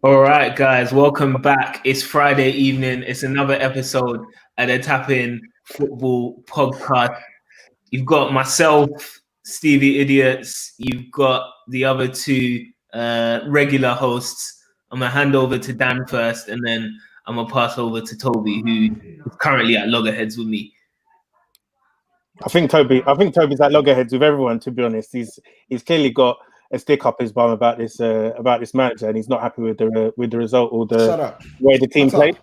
All right, guys, welcome back. It's Friday evening. It's another episode at the Tapping Football Podcast. You've got myself, Stevie Idiots. You've got the other two regular hosts. I'm gonna hand over to Dan first, and then I'm gonna pass over to Toby, who is currently at loggerheads with me. I think Toby's at loggerheads with everyone. To be honest, he's clearly got a stick up his bum about this manager, and he's not happy with the result or the way the team played.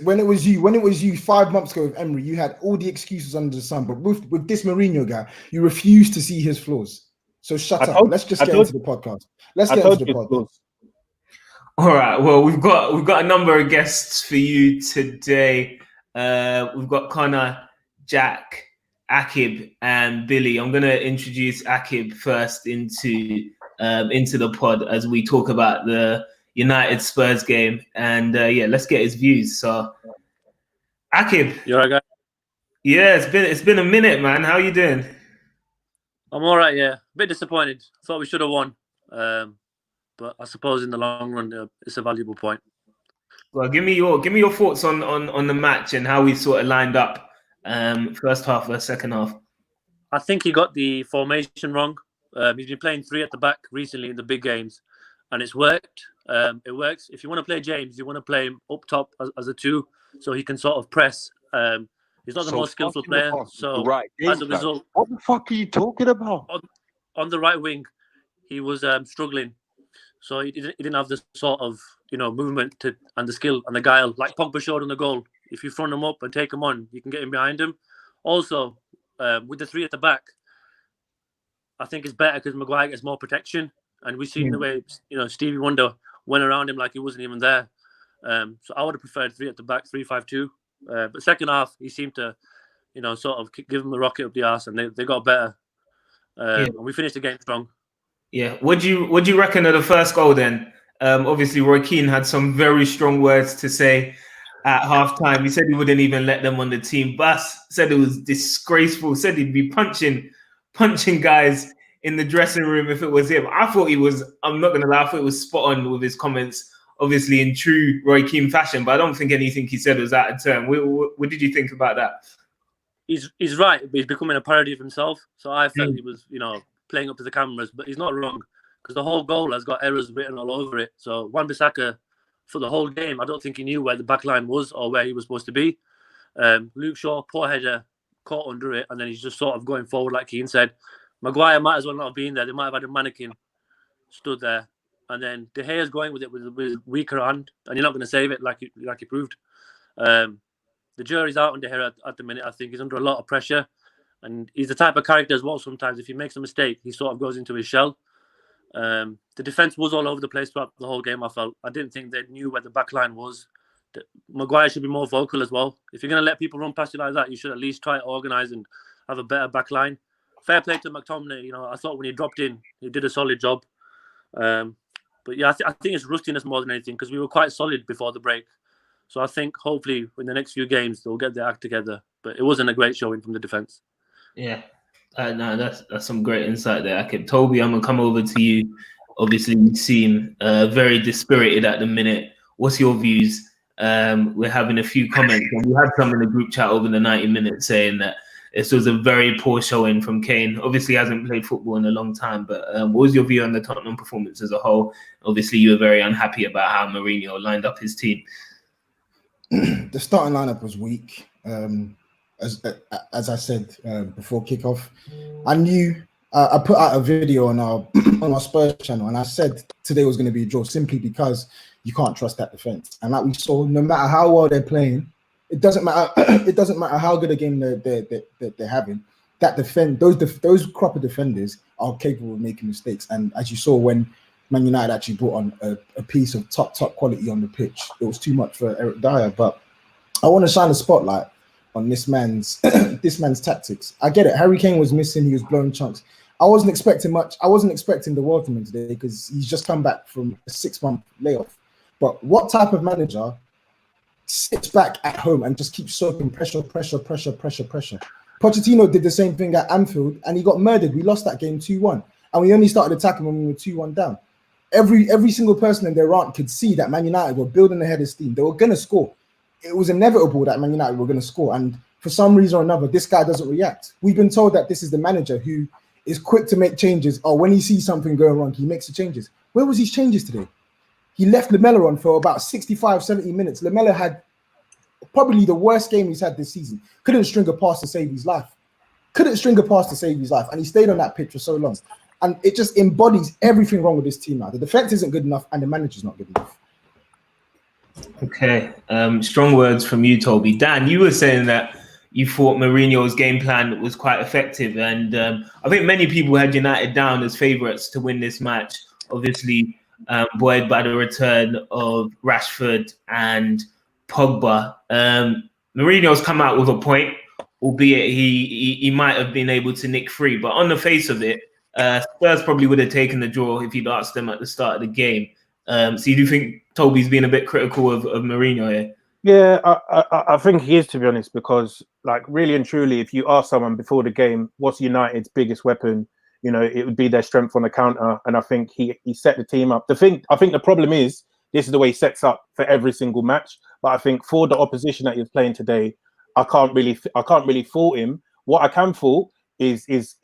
When it was you 5 months ago with Emery, you had all the excuses under the sun, but with this Mourinho guy, you refuse to see his flaws. So shut up. Let's just get into the podcast. Let's get into the podcast. All right. Well, we've got a number of guests for you today. We've got Connor, Jack, Akib, and Billy. I'm gonna introduce Akib first into the pod as we talk about the United Spurs game, and let's get his views. So, Akib, you alright, guys? Yeah, it's been a minute, man. How you doing? I'm all right. Yeah, a bit disappointed. Thought we should have won, but I suppose in the long run, it's a valuable point. Well, give me your thoughts on the match and how we sort of lined up. First half versus second half. I think he got the formation wrong. He's been playing 3 at the back recently in the big games, and it's worked. It works. If you want to play James, you want to play him up top as a 2, so he can sort of press. He's not the most skillful player, so as a result, what the fuck are you talking about? On the right wing, he was struggling, so he didn't have the sort of movement and the skill and the guile like Pogba showed on the goal. If you front him up and take him on, you can get him behind him. Also, with the 3 at the back, I think it's better because Maguire gets more protection, and we've seen the way Stevie Wonder went around him like he wasn't even there. So I would have preferred 3 at the back, 3-5-2. But second half, he seemed to, sort of give him a rocket up the arse, and they got better. And we finished the game strong. Yeah. What do you reckon of the first goal then? Obviously, Roy Keane had some very strong words to say at halftime. He said he wouldn't even let them on the team bus. Said it was disgraceful. Said he'd be punching guys in the dressing room if it was him. I thought he was. I'm not gonna lie. I thought it was spot on with his comments. Obviously, in true Roy Keane fashion, but I don't think anything he said was out of turn. What did you think about that? He's right, but he's becoming a parody of himself. So I felt he was, playing up to the cameras, but he's not wrong because the whole goal has got errors written all over it. So Wan-Bissaka, for the whole game, I don't think he knew where the back line was or where he was supposed to be. Luke Shaw, poor header, caught under it, and then he's just sort of going forward like Keane said. Maguire might as well not have been there. They might have had a mannequin stood there. And then De Gea's going with it with a weaker hand, and you're not going to save it like he proved. The jury's out on De Gea at the minute. I think he's under a lot of pressure, and he's the type of character as well. Sometimes if he makes a mistake, he sort of goes into his shell. The defense was all over the place throughout the whole game. I didn't think they knew where the back line was. Maguire should be more vocal as well. If you're going to let people run past you like that, you should at least try to organise and have a better back line. Fair play to McTominay. I thought when he dropped in, he did a solid job. But yeah, I think it's rustiness more than anything because we were quite solid before the break. So I think hopefully in the next few games they'll get their act together. But it wasn't a great showing from the defence. Yeah, no, that's some great insight there, Akib. Toby, I'm gonna come over to you. Obviously, you seem very dispirited at the minute. What's your views? We're having a few comments, and we had some in the group chat over the 90 minutes saying that this was a very poor showing from Kane. Obviously, he hasn't played football in a long time, but what was your view on the Tottenham performance as a whole? Obviously, you were very unhappy about how Mourinho lined up his team. The starting lineup was weak. As I said before kickoff, I knew I put out a video on our Spurs channel, and I said today was going to be a draw simply because you can't trust that defense. And like we saw, no matter how well they're playing, it doesn't matter. It doesn't matter how good a game they're having. That those crop of defenders are capable of making mistakes. And as you saw when Man United actually brought on a piece of top quality on the pitch, it was too much for Eric Dyer. But I want to shine a spotlight on this man's tactics. I get it. Harry Kane was missing. He was blowing chunks. I wasn't expecting much. I wasn't expecting the world from him today because he's just come back from a 6-month layoff. But what type of manager sits back at home and just keeps soaking pressure? Pochettino did the same thing at Anfield and he got murdered. We lost that game 2-1 and we only started attacking when we were 2-1 down. every single person in their rant could see that Man United were building ahead of steam. They were going to score. It was inevitable that Man United were going to score. And for some reason or another, this guy doesn't react. We've been told that this is the manager who is quick to make changes, or when he sees something going wrong, he makes the changes. Where was his changes today? He left Lamela on for about 65, 70 minutes. Lamela had probably the worst game he's had this season. Couldn't string a pass to save his life. And he stayed on that pitch for so long. And it just embodies everything wrong with this team now. The defense isn't good enough and the manager's not good enough. Okay. Strong words from you, Toby. Dan, you were saying that you thought Mourinho's game plan was quite effective. And I think many people had United down as favourites to win this match. Obviously, buoyed by the return of Rashford and Pogba. Mourinho's come out with a point, albeit he might have been able to nick 3. But on the face of it, Spurs probably would have taken the draw if he'd asked them at the start of the game. So you do think Toby's been a bit critical of Mourinho here? Yeah, I think he is, to be honest, because like really and truly, if you ask someone before the game, what's United's biggest weapon? You know, it would be their strength on the counter. And I think he set the team up. I think the problem is this is the way he sets up for every single match. But I think for the opposition that he's playing today, I can't really fault him. What I can fault is his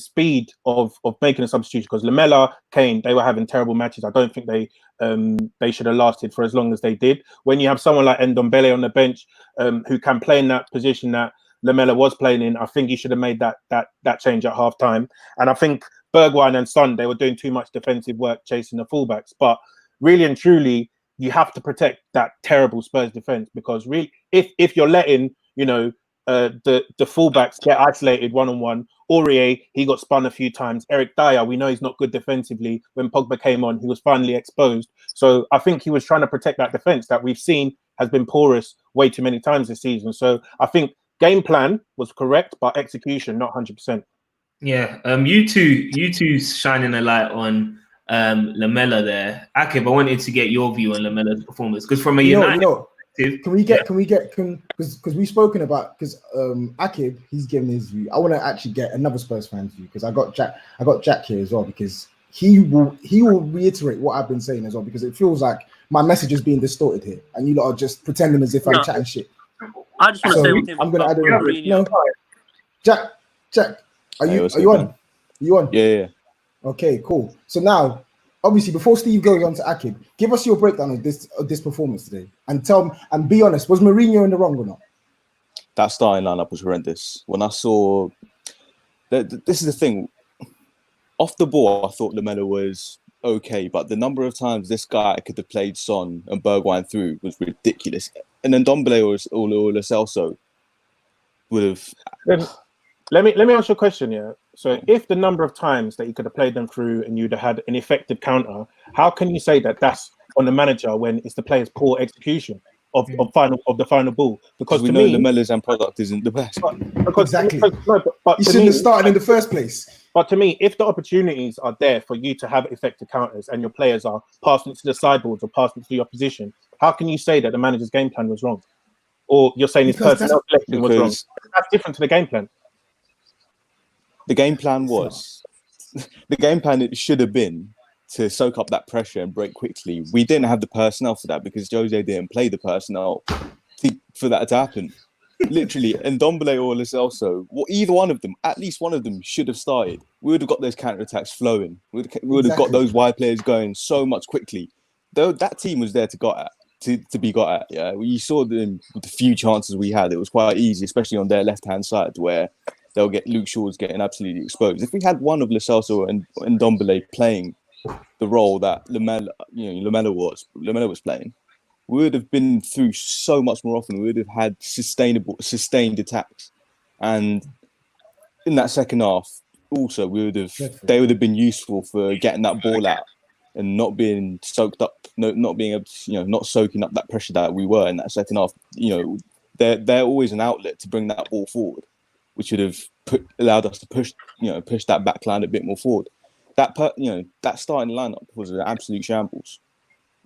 speed of making a substitution, because Lamela, Keane, they were having terrible matches. I don't think they should have lasted for as long as they did. When you have someone like Ndombele on the bench who can play in that position that Lamela was playing in, I think he should have made that change at half time. And I think Bergwijn and Son, they were doing too much defensive work chasing the fullbacks. But really and truly, you have to protect that terrible Spurs defense, because really, if you're letting, you know, the fullbacks get isolated one-on-one. Aurier, he got spun a few times. Eric Dyer, we know he's not good defensively. When Pogba came on, he was finally exposed. So I think he was trying to protect that defense that we've seen has been porous way too many times this season. So I think game plan was correct, but execution not 100%. Yeah, you two shining a light on Lamela there. Akib, I wanted to get your view on Lamela's performance, because from a United perspective, because we've spoken about, because Akib, he's given his view. I want to actually get another Spurs fan's view, because I got Jack here as well, because he will reiterate what I've been saying as well, because it feels like my message is being distorted here, and you lot are just pretending as if I'm chatting shit. I just want to say one thing. I'm going to add a no. Jack, are you on? Are you on? Yeah. Okay, cool. So now, obviously, before Steve goes on to Akib, give us your breakdown of this performance today, and be honest, was Mourinho in the wrong or not? That starting lineup was horrendous. When I saw this is the thing. Off the ball, I thought Lamela was okay, but the number of times this guy could have played Son and Bergwijn through was ridiculous. And then Ndombele or Lo Celso would have. Let me ask you a question, yeah. So if the number of times that you could have played them through and you'd have had an effective counter, how can you say that that's on the manager when it's the player's poor execution of the final ball? Because we know Lamela's end product isn't the best. Exactly. But he shouldn't have started in the first place. But to me, if the opportunities are there for you to have effective counters and your players are passing to the sideboards or passing to the opposition, how can you say that the manager's game plan was wrong? Or you're saying his personnel selection was wrong? That's different to the game plan. The game plan was, it should have been to soak up that pressure and break quickly. We didn't have the personnel for that because Jose didn't play the personnel for that to happen. Literally, and Ndombele or Lo Celso, either one of them, at least one of them should have started. We would have got those counterattacks flowing. We would have got those wide players going so much quickly. Though that team was there to be got at. Yeah, you saw them with the few chances we had. It was quite easy, especially on their left-hand side where they'll get Luke Shaw's getting absolutely exposed. If we had one of Lo Celso and Ndombele playing the role that Lamela was playing, we would have been through so much more often. We would have had sustained attacks, and in that second half, also they would have been useful for getting that ball out and not being soaked up, not being able to, not soaking up that pressure that we were in that second half. They're always an outlet to bring that ball forward, which would have allowed us to push that back line a bit more forward. That starting lineup was an absolute shambles.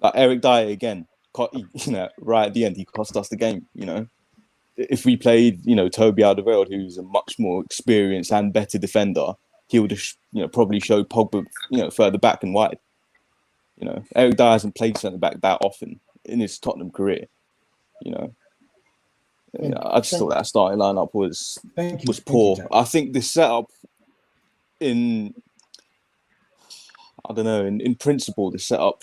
Like Eric Dyer again. Right at the end, he cost us the game. If we played, Toby Alderweireld, who's a much more experienced and better defender, he would have, probably showed Pogba, further back and wide. You know, Eric Dyer hasn't played centre back that often in his Tottenham career. You know, I just thought that starting lineup was poor. I think the setup in principle, the setup.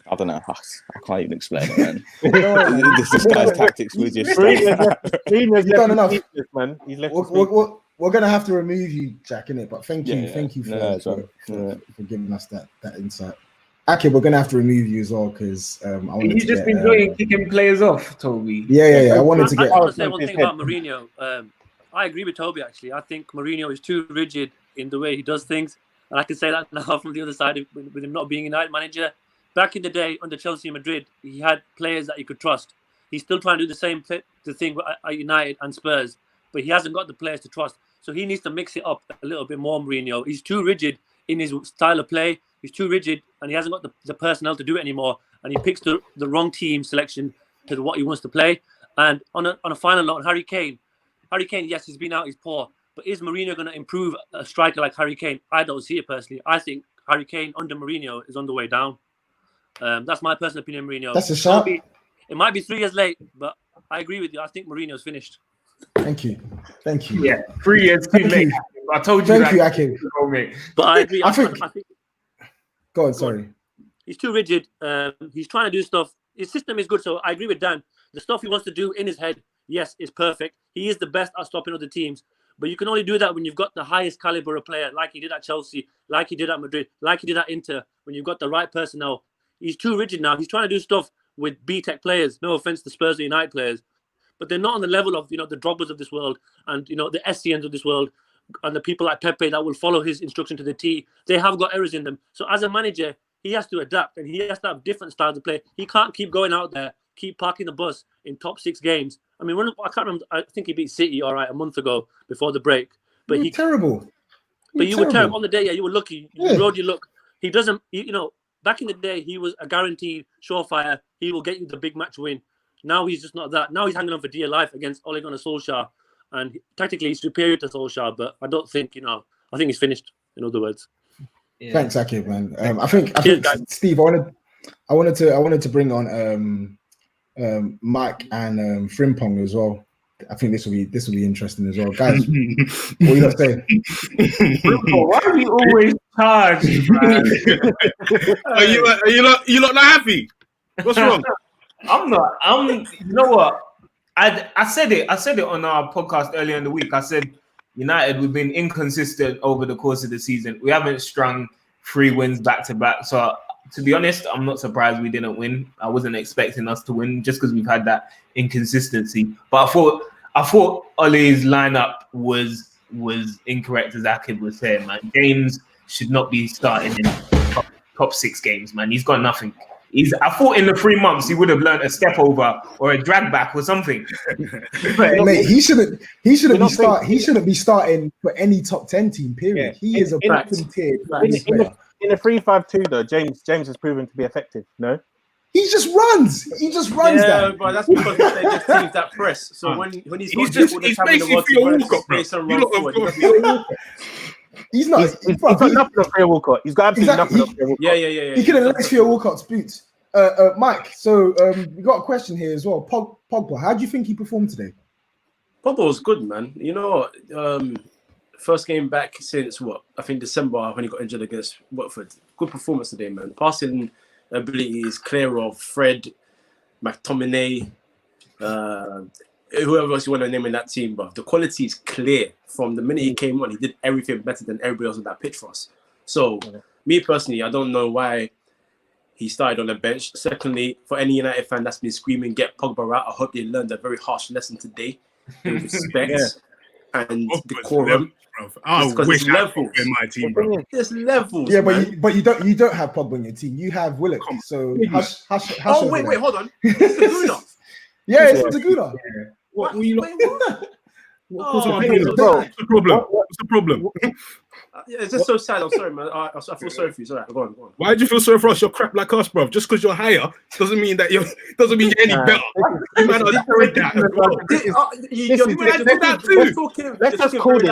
I don't know. I can't even explain it, man. this guy's tactics were just. You've done enough, man. We're gonna have to remove you, Jack, innit? But thank you for giving us that insight. Aki, we're gonna have to remove you as well because you just enjoying kicking players off, Toby. Yeah. I wanted to I want to say one thing about Mourinho. I agree with Toby. Actually, I think Mourinho is too rigid in the way he does things, and I can say that now from the other side with him not being a United manager. Back in the day under Chelsea and Madrid, he had players that he could trust. He's still trying to do the same thing at United and Spurs, but he hasn't got the players to trust. So he needs to mix it up a little bit more, Mourinho. He's too rigid in his style of play. He's too rigid, and he hasn't got the personnel to do it anymore. And he picks the wrong team selection to what he wants to play. And on a final note, Harry Kane, yes, he's been out, he's poor. But is Mourinho going to improve a striker like Harry Kane? I don't see it personally. I think Harry Kane under Mourinho is on the way down. That's my personal opinion, Mourinho. That's a shot. It might be 3 years late, but I agree with you. I think Mourinho's finished. Thank you. Yeah, 3 years too late. I told you. Thank you, Aki. But I agree. I think. Go on, sorry. He's too rigid. He's trying to do stuff. His system is good, so I agree with Dan. The stuff he wants to do in his head, yes, is perfect. He is the best at stopping other teams. But you can only do that when you've got the highest caliber of player, like he did at Chelsea, like he did at Madrid, like he did at Inter, when you've got the right personnel. He's too rigid now. He's trying to do stuff with B-Tech players. No offense to Spurs or United players, but they're not on the level of the Drogbas of this world and the Essiens of this world and the people like Pepe that will follow his instruction to the T. They have got errors in them. So as a manager, he has to adapt and he has to have different styles of play. He can't keep going out there, keep parking the bus in top 6 games. I mean, I can't remember. I think he beat City a month ago before the break. But You're terrible. But you were terrible on the day. Yeah, you were lucky. You rode your luck. He doesn't. Back in the day, he was a guaranteed surefire. He will get you the big match win. Now he's just not that. Now he's hanging on for dear life against Ole Gunnar Solskjaer. And tactically, he's superior to Solskjaer, but I don't think, I think he's finished, in other words. Yeah. Thanks, Aki, man. I think Steve, I wanted to bring on Mike and Frimpong as well. I think this will be interesting as well, guys. What are you not saying? Why are you always charged, man? Are you not happy? What's wrong? I'm not. You know what? I said it on our podcast earlier in the week. I said United, we've been inconsistent over the course of the season. We haven't strung 3 wins back to back. So to be honest, I'm not surprised we didn't win. I wasn't expecting us to win just because we've had that inconsistency. But I thought Ole's lineup was incorrect, as Akib was saying, man. James should not be starting in top 6 games, man. He's got nothing. I thought in the 3 months he would have learned a step over or a drag back or something. Mate, he shouldn't be starting for any top 10 team. Period. Yeah. He is a bottom tier. In a 3-5-2 though, James has proven to be effective. No. He just runs. Yeah, but that's because they just teams that press. So when he's basically Theo Walcott, bro. He's got nothing on Theo Walcott. He's got absolutely nothing on Theo Walcott. Yeah. He could have left Theo Walcott's boots. Mike, so we got a question here as well. Pogba, how do you think he performed today? Pogba was good, man. First game back since I think December when he got injured against Watford. Good performance today, man. Passing ability is clear of Fred, McTominay, whoever else you want to name in that team, but the quality is clear. From the minute he came on, he did everything better than everybody else on that pitch for us. So, me personally, I don't know why he started on the bench. Secondly, for any United fan that's been screaming, get Pogba out, I hope they learned a very harsh lesson today in respect and decorum. I wish I could be in my team, bro. There's levels. Yeah, but you don't have Pogba in your team. You have Willock. So wait, hold on. It's Laguna. Yeah, it's Laguna. What? What's the problem? What's the problem? It's just so sad. I'm sorry, man. I feel sorry for you. Sorry, go on. Why do you feel sorry for us? You're crap like us, bro. Just because you're higher doesn't mean that you're any better. You man are doing that. Let's just call it.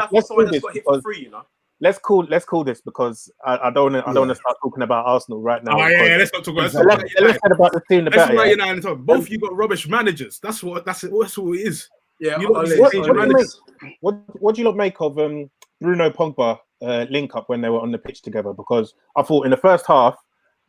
let's call this because I don't want to start talking about Arsenal right now. Oh yeah, let's not talk about. Let's talk about the team. Let's talk about United. Both you got rubbish managers. That's what it is. Yeah. What do you lot make of Bruno Pogba link up when they were on the pitch together? Because I thought in the first half,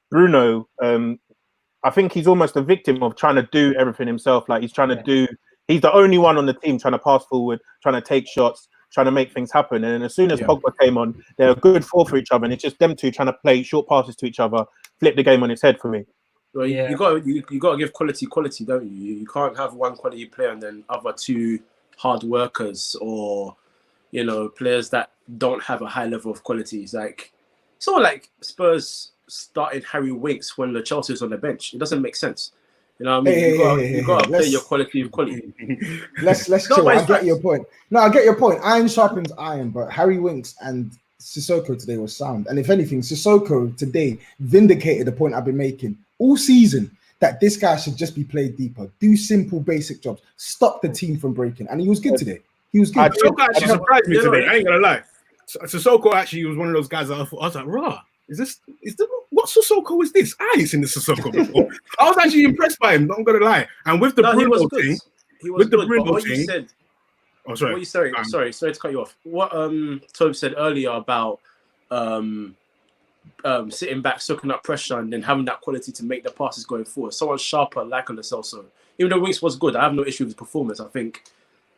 Bruno, I think he's almost a victim of trying to do everything himself. Like he's trying to do. He's the only one on the team trying to pass forward, trying to take shots, trying to make things happen. And as soon as Pogba came on, they're a good four for each other, and it's just them two trying to play short passes to each other, flip the game on its head for me. Well, you got to give quality, don't you? You can't have one quality player and then other two hard workers or players that don't have a high level of quality. It's like someone like Spurs started Harry Winks when the Chelsea was on the bench. It doesn't make sense. You know what I mean? You got to play your quality with quality. Let's chill. I get your point. No, I get your point. Iron sharpens iron, but Harry Winks and Sissoko today was sound. And if anything, Sissoko today vindicated the point I've been making all season that this guy should just be played deeper, do simple, basic jobs, stop the team from breaking. And he was good today. He was good. Sissoko actually surprised me today. I ain't gonna lie. Sissoko actually was one of those guys that I was like, rah. What Sissoko is this? I ain't seen this Sissoko before. I was actually impressed by him, not gonna lie. And with the Bruno thing, sorry to cut you off. What Toby said earlier about sitting back, soaking up pressure, and then having that quality to make the passes going forward. Someone sharper like on the Celso. Even though Winks was good, I have no issue with his performance. I think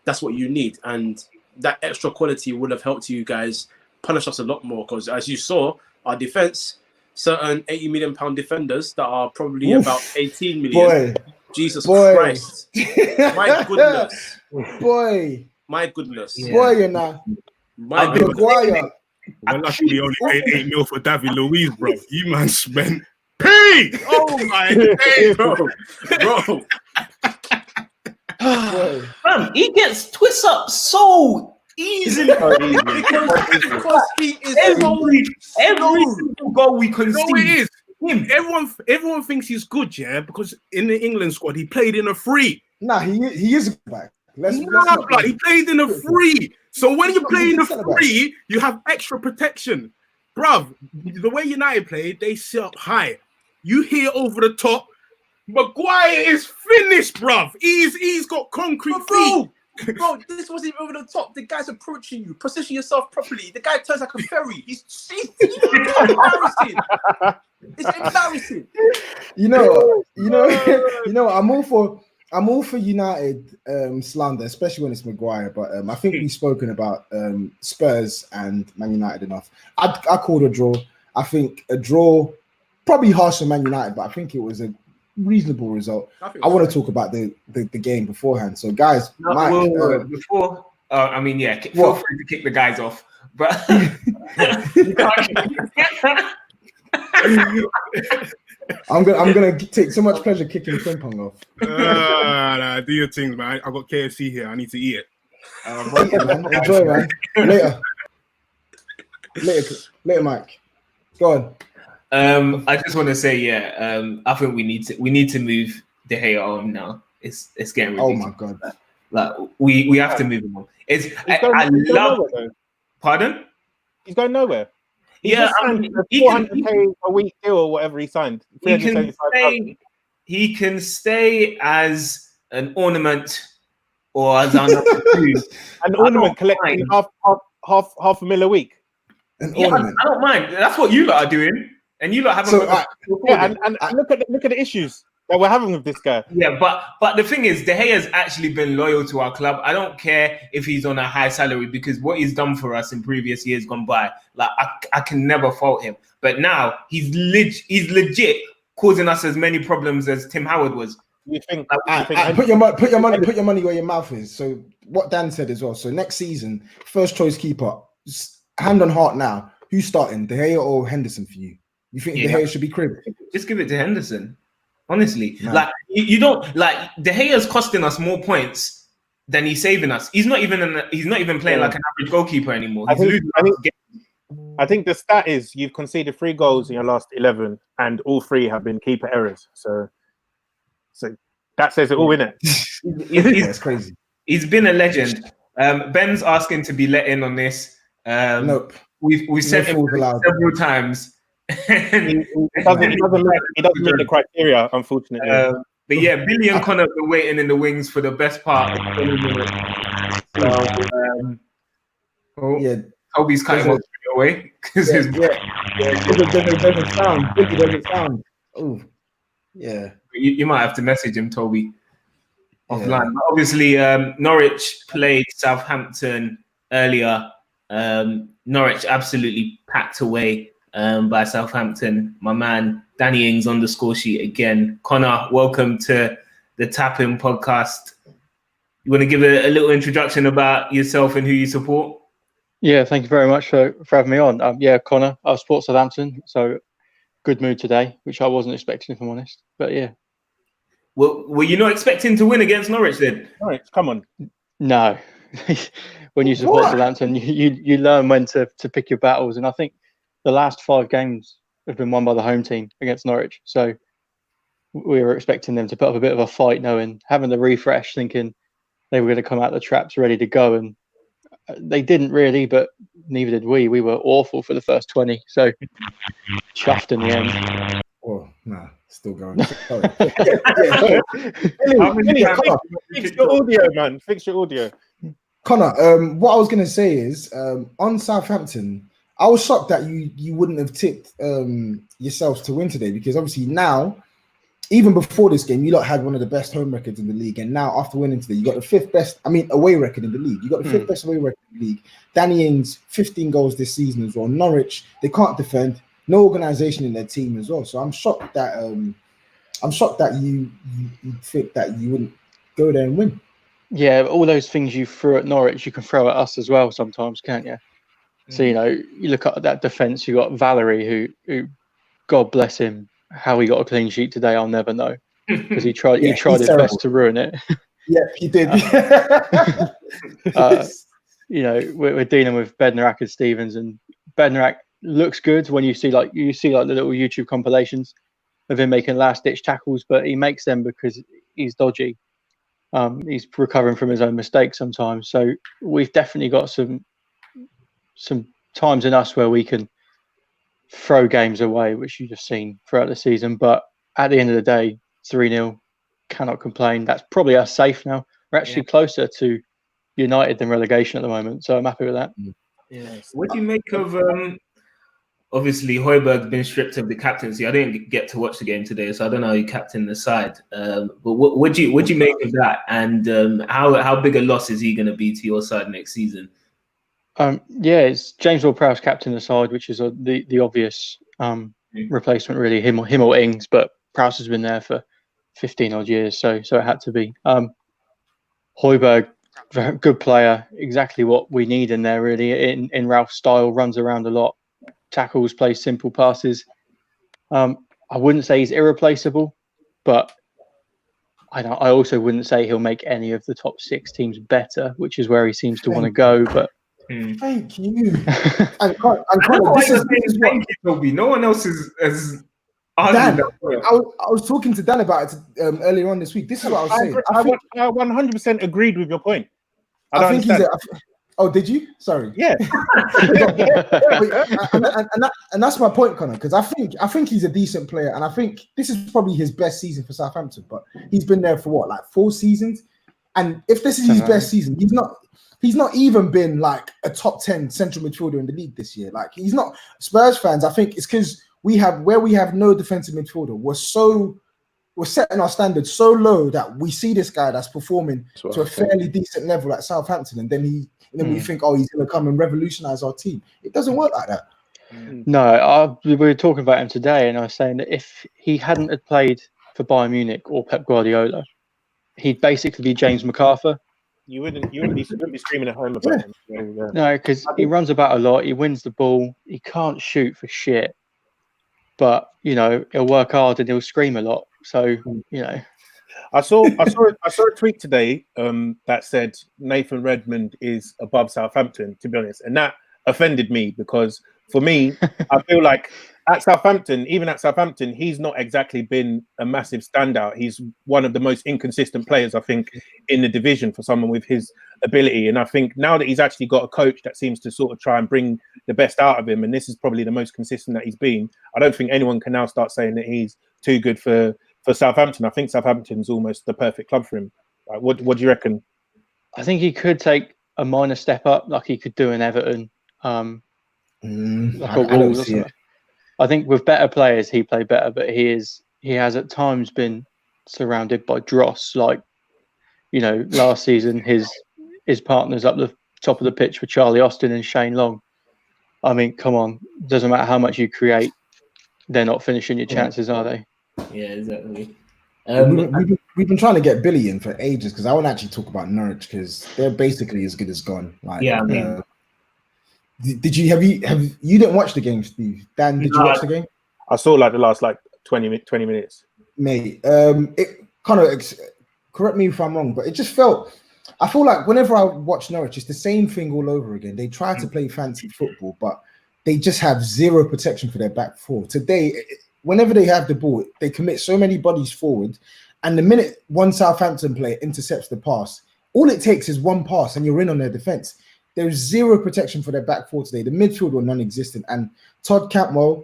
that's what you need, and that extra quality would have helped you guys punish us a lot more. Because as you saw, our defense, certain £80 million defenders that are probably about 18 million. Jesus Christ! My goodness! My goodness! You're not. My goodness! Well, luckily only paid 8 mil for David Luiz, bro. You man spent pay. Oh my days, bro. Man, he gets twists up so easily. because he is every single goal we concede. No, it is. Everyone thinks he's good, yeah, because in the England squad he played in a free. Nah, he is back. He played in a free. So when you play in a free, you have extra protection. Bruv, the way United play, they sit up high. You hear over the top. Maguire is finished, bruv. He's got concrete feet. Bro, this wasn't even over the top. The guy's approaching you. Position yourself properly. The guy turns like a ferry. He's embarrassing. It's embarrassing. You know. I'm all for United slander, especially when it's Maguire. But I think we've spoken about Spurs and Man United enough. I called a draw. I think a draw, probably harsh on Man United, but I think it was a reasonable result. I want to talk about the game beforehand. So, guys, feel free to kick the guys off, but I'm gonna take so much pleasure kicking Frimpong off. Nah, do your things, man. I got KFC here. I need to eat it. Enjoy, man. Later, Mike. Go on. I just want to say, I think we need to move De Gea on now. It's getting ridiculous. Oh my god! Like we have to move him on. Pardon? He's going nowhere. He he $400K a week deal or whatever he signed. He can stay as an ornament or as our number two. An ornament collecting half a mil a week. I don't mind. That's what you lot are doing, and you lot haven't. And look at the issues that we're having with this guy. Yeah, but the thing is, De Gea has actually been loyal to our club. I don't care if he's on a high salary because what he's done for us in previous years gone by, like I can never fault him. But now he's legit causing us as many problems as Tim Howard was. You think? Put your money where your mouth is. So what Dan said as well. So next season, first choice keeper, hand on heart now. Who's starting, De Gea or Henderson for you? You think De Gea should be cribbed? Just give it to Henderson. Honestly, like you don't like De Gea's costing us more points than he's saving us. He's not even playing like an average goalkeeper anymore. I think the stat is you've conceded 3 goals in your last 11, and all 3 have been keeper errors. So that says it all, innit? It's crazy. He's been a legend. Ben's asking to be let in on this. Nope. we sent him several times. He doesn't meet the criteria, unfortunately. But yeah, Billy and Connor were waiting in the wings for the best part. Toby's cutting off straight away because it doesn't sound. Billy doesn't sound. Oh, yeah. You might have to message him, Toby, offline. But obviously, Norwich played Southampton earlier. Norwich absolutely packed away by Southampton. My man Danny Ings on the score sheet again. Connor, welcome to the Tapping podcast. You want to give a little introduction about yourself and who you support? Yeah, thank you very much for having me on. Connor, I support Southampton, so good mood today, which I wasn't expecting, if I'm honest. But yeah. Well, were you not expecting to win against Norwich then? Norwich, come on. No. When you support Southampton, you learn when to pick your battles. And I think the last 5 games have been won by the home team against Norwich. So we were expecting them to put up a bit of a fight, having the refresh, thinking they were going to come out the traps ready to go. And they didn't really, but neither did we. We were awful for the first 20. So chuffed in the end. Oh, no, still going. Fix your audio, man. Fix your audio. Connor, what I was going to say is on Southampton, I was shocked that you wouldn't have tipped yourselves to win today, because obviously now, even before this game, you lot had one of the best home records in the league, and now after winning today, you got the 5th best. Away record in the league. You got the 5th best away record in the league. Danny Ings, 15 goals this season as well. Norwich, they can't defend. No organisation in their team as well. So I'm shocked that you think that you wouldn't go there and win. Yeah, all those things you threw at Norwich, you can throw at us as well sometimes, can't you? So, you look at that defence, you got Valerie, who, God bless him, how he got a clean sheet today, I'll never know. Because he tried his terrible. Best to ruin it. Yeah, he did. We're dealing with Bednarak and Stevens, and Bednarak looks good when you see the little YouTube compilations of him making last-ditch tackles, but he makes them because he's dodgy. He's recovering from his own mistakes sometimes. So we've definitely got some times in us where we can throw games away, which you've just seen throughout the season. But at the end of the day, 3-0, cannot complain. That's probably us safe now. We're actually closer to United than relegation at the moment. So I'm happy with that. Yeah. What do you make of obviously Hojbjerg's been stripped of the captaincy? I didn't get to watch the game today, so I don't know who captained the side. But what do you make of that? And how big a loss is he going to be to your side next season? It's James Ward-Prowse captain the side, which is the obvious replacement, really, him or Ings. But Prowse has been there for 15 odd years, so it had to be. Hojbjerg, good player, exactly what we need in there, really, in Ralph's style. Runs around a lot, tackles, plays simple passes. I wouldn't say he's irreplaceable, but I also wouldn't say he'll make any of the top 6 teams better, which is where he seems to want to go. But thank you. and thank you, Toby. No one else is. Dan, I was talking to Dan about it earlier on this week. This is what I was saying. I 100% agreed with your point. I think oh, did you? Sorry. Yeah. and that's my point, Connor, because I think he's a decent player, and I think this is probably his best season for Southampton. But he's been there for 4 seasons, and if this is his best season, he's not even been like a top 10 central midfielder in the league this year. Like, he's not. Spurs fans, I think it's because we have no defensive midfielder. We're setting our standards so low that we see this guy that's performing to a fairly decent level at Southampton, and then we think, oh, he's going to come and revolutionize our team. It doesn't work like that. No, we were talking about him today, and I was saying that if he hadn't had played for Bayern Munich or Pep Guardiola, he'd basically be James MacArthur. You wouldn't be screaming at home about him. No, because he runs about a lot. He wins the ball. He can't shoot for shit, but he'll work hard and he'll scream a lot. So I saw a tweet today that said Nathan Redmond is above Southampton, to be honest, and that offended me because for me, I feel like at Southampton, he's not exactly been a massive standout. He's one of the most inconsistent players, I think, in the division for someone with his ability. And I think now that he's actually got a coach that seems to sort of try and bring the best out of him, and this is probably the most consistent that he's been, I don't think anyone can now start saying that he's too good for Southampton. I think Southampton's almost the perfect club for him. Like, what do you reckon? I think he could take a minor step up, like he could do in Everton, like a Wolves or something. I think with better players, he played better, but he has at times been surrounded by dross. Like, you know, last season, his partners up the top of the pitch were Charlie Austin and Shane Long. I mean, come on, doesn't matter how much you create, they're not finishing your chances, are they? Yeah, exactly. We've been trying to get Billy in for ages because I want to actually talk about Norwich because they're basically as good as gone. Like, yeah, I mean. Did you you didn't watch the game, Steve? Dan, did you watch the game? I saw like the last 20 minutes. Mate, it kind of correct me if I'm wrong, but it just I feel like whenever I watch Norwich, it's the same thing all over again. They try to play fancy football, but they just have zero protection for their back four. Today, whenever they have the ball, they commit so many bodies forward, and the minute one Southampton player intercepts the pass, all it takes is one pass and you're in on their defense. There's zero protection for their back four today. The midfield were non-existent. And Todd Cantwell,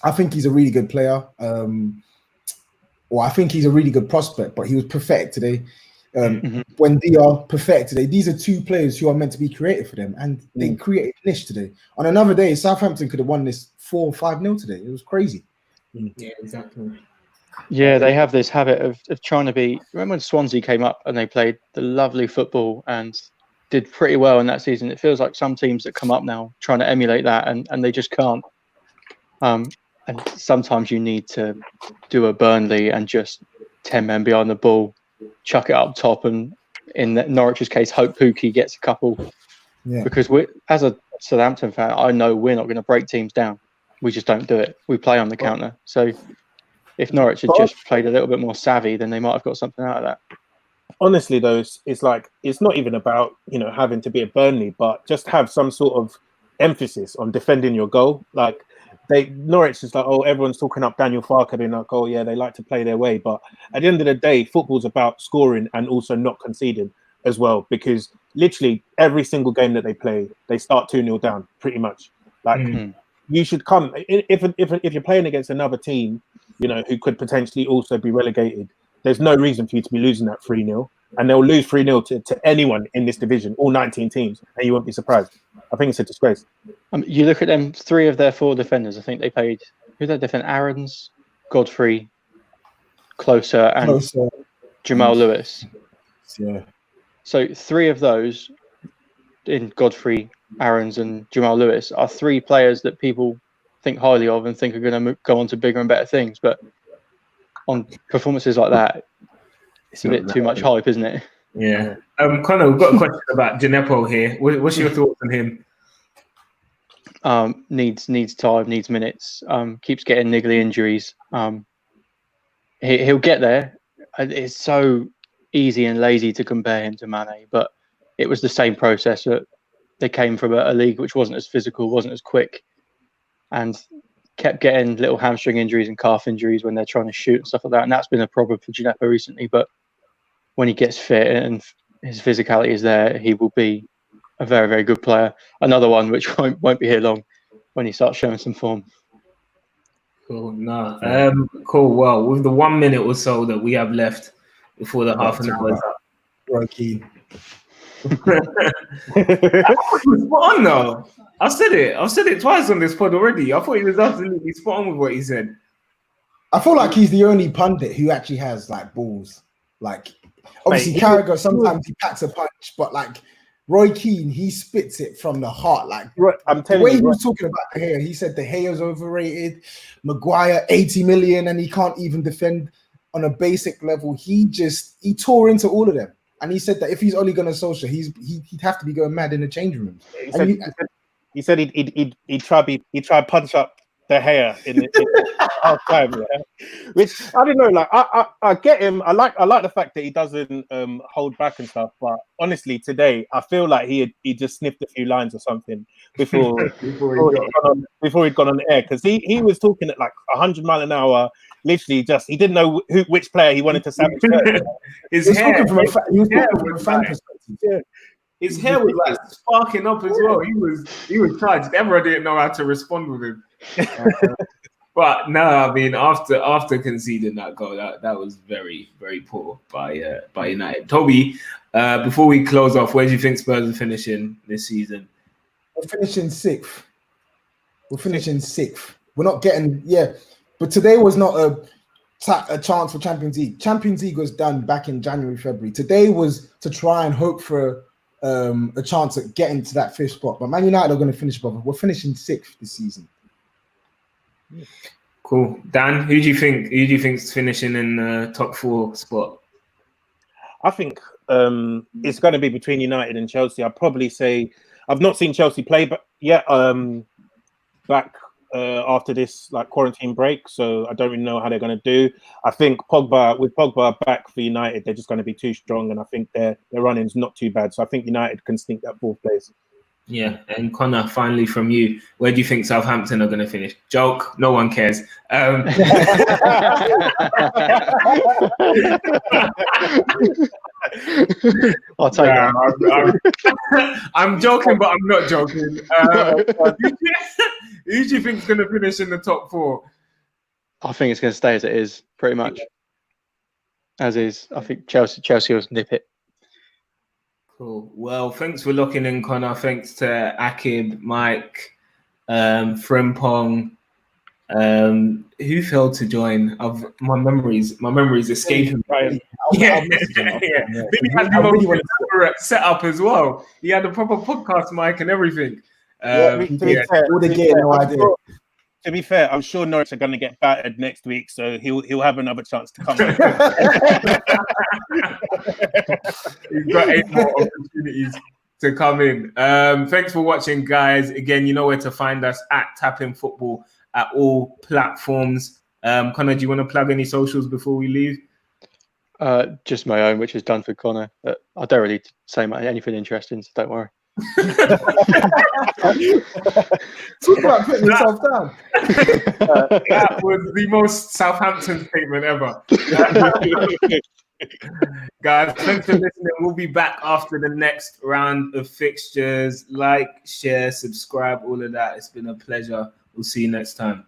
I think he's a really good player. I think he's a really good prospect, but he was pathetic today. When they are pathetic today, these are two players who are meant to be creative for them, and they created niche today. On another day, Southampton could have won this 4 or 5-0 today. It was crazy. Yeah, exactly. Yeah, they have this habit of trying to be. Remember when Swansea came up and they played the lovely football and did pretty well in that season? It feels like some teams that come up now trying to emulate that, and they just can't. And sometimes you need to do a Burnley and just 10 men behind the ball, chuck it up top, and in Norwich's case, hope Pookie gets a couple. Yeah. Because as a Southampton fan, I know we're not going to break teams down. We just don't do it. We play on the counter. So if Norwich had just played a little bit more savvy, then they might have got something out of that. Honestly, though, it's like it's not even about having to be a Burnley, but just have some sort of emphasis on defending your goal. Like Norwich is like, oh, everyone's talking up Daniel Farke, being like, oh yeah, they like to play their way. But at the end of the day, football's about scoring and also not conceding as well. Because literally every single game that they play, they start 2-0 down, pretty much. Like you should come if you're playing against another team, who could potentially also be relegated. There's no reason for you to be losing that 3-0, and they'll lose 3-0 to anyone in this division, all 19 teams, and you won't be surprised. I think it's a disgrace. You look at them, 3 of their 4 defenders. I think they played. Who did they defend? Aarons, Godfrey, Closer, and Jamal Lewis. Yeah. So 3 of those, in Godfrey, Aarons, and Jamal Lewis, are 3 players that people think highly of and think are going to go on to bigger and better things, but on performances like that, it's a bit too much hype, isn't it? Yeah. Connor, we've got a question about Djenepo here. What's your thoughts on him? Needs time, needs minutes. Keeps getting niggly injuries. He'll get there. It's so easy and lazy to compare him to Mane, but it was the same process. That they came from a league which wasn't as physical, wasn't as quick, and kept getting little hamstring injuries and calf injuries when they're trying to shoot and stuff like that. And that's been a problem for Djenepo recently. But when he gets fit and his physicality is there, he will be a very, very good player. Another one which won't be here long when he starts showing some form. Cool. No. Cool. Well, with the 1 minute or so that we have left before the half an hour is up. Roy Keane. Spot on though. I've said it twice on this pod already. I thought he was absolutely spot on with what he said. I feel like he's the only pundit who actually has like balls. Like obviously Carragher sometimes he packs a punch, but like Roy Keane, he spits it from the heart. Like I'm telling the way you, he was talking about De Gea, he said De Gea's overrated, Maguire 80 million, and he can't even defend on a basic level. He tore into all of them. And he said that if he's only going to social, he'd have to be going mad in the changing room. He said he'd try punch up De Gea in half time, yeah? Which I don't know. Like I get him. I like the fact that he doesn't hold back and stuff. But honestly, today I feel like he just sniffed a few lines or something before he'd gone on the air, because he was talking at like 100 mile an hour. Literally, he didn't know which player he wanted to savage first. His hair from a fan perspective. Yeah. His hair was like sparking up as well. He was charged. Everyone didn't know how to respond with him. But no, I mean, after conceding that goal, that was very, very poor by United. Toby, before we close off, where do you think Spurs are finishing this season? We're finishing sixth. We're not getting but today was not a chance for Champions League. Champions League was done back in January, February. Today was to try and hope for a chance at getting to that fifth spot. But Man United are going to finish above. We're finishing sixth this season. Cool. Dan, who do you think's finishing in the top 4 spot? I think it's going to be between United and Chelsea. I'd probably say I've not seen Chelsea play, but back after this like quarantine break, so I don't really know how they're going to do. I think with Pogba back for United, they're just going to be too strong, and I think their running's not too bad. So I think United can sneak that 4th place. Yeah, and Connor, finally from you, where do you think Southampton are going to finish? Joke, no one cares. I'll take that. I'm joking, but I'm not joking. Who do you think is going to finish in the top 4? I think it's going to stay as it is, pretty much. As is. I think Chelsea will nip it. Cool. Well, thanks for locking in, Connor. Thanks to Akib, Mike, Frimpong. Who failed to join? My memories escaping. Yeah. Maybe he had the elaborate setup as well. He had a proper podcast mic and everything. To be fair, I'm sure Norwich are going to get battered next week, so he'll have another chance to come. He's got 8 more opportunities to come in. Thanks for watching, guys. Again, you know where to find us at Tapinfootball at all platforms. Connor, do you want to plug any socials before we leave? Just my own, which is done for Connor. I don't really say anything interesting, so don't worry. Talk about putting yourself down. That was the most Southampton statement ever. Guys, thanks for listening. We'll be back after the next round of fixtures. Like, share, subscribe, all of that. It's been a pleasure. We'll see you next time.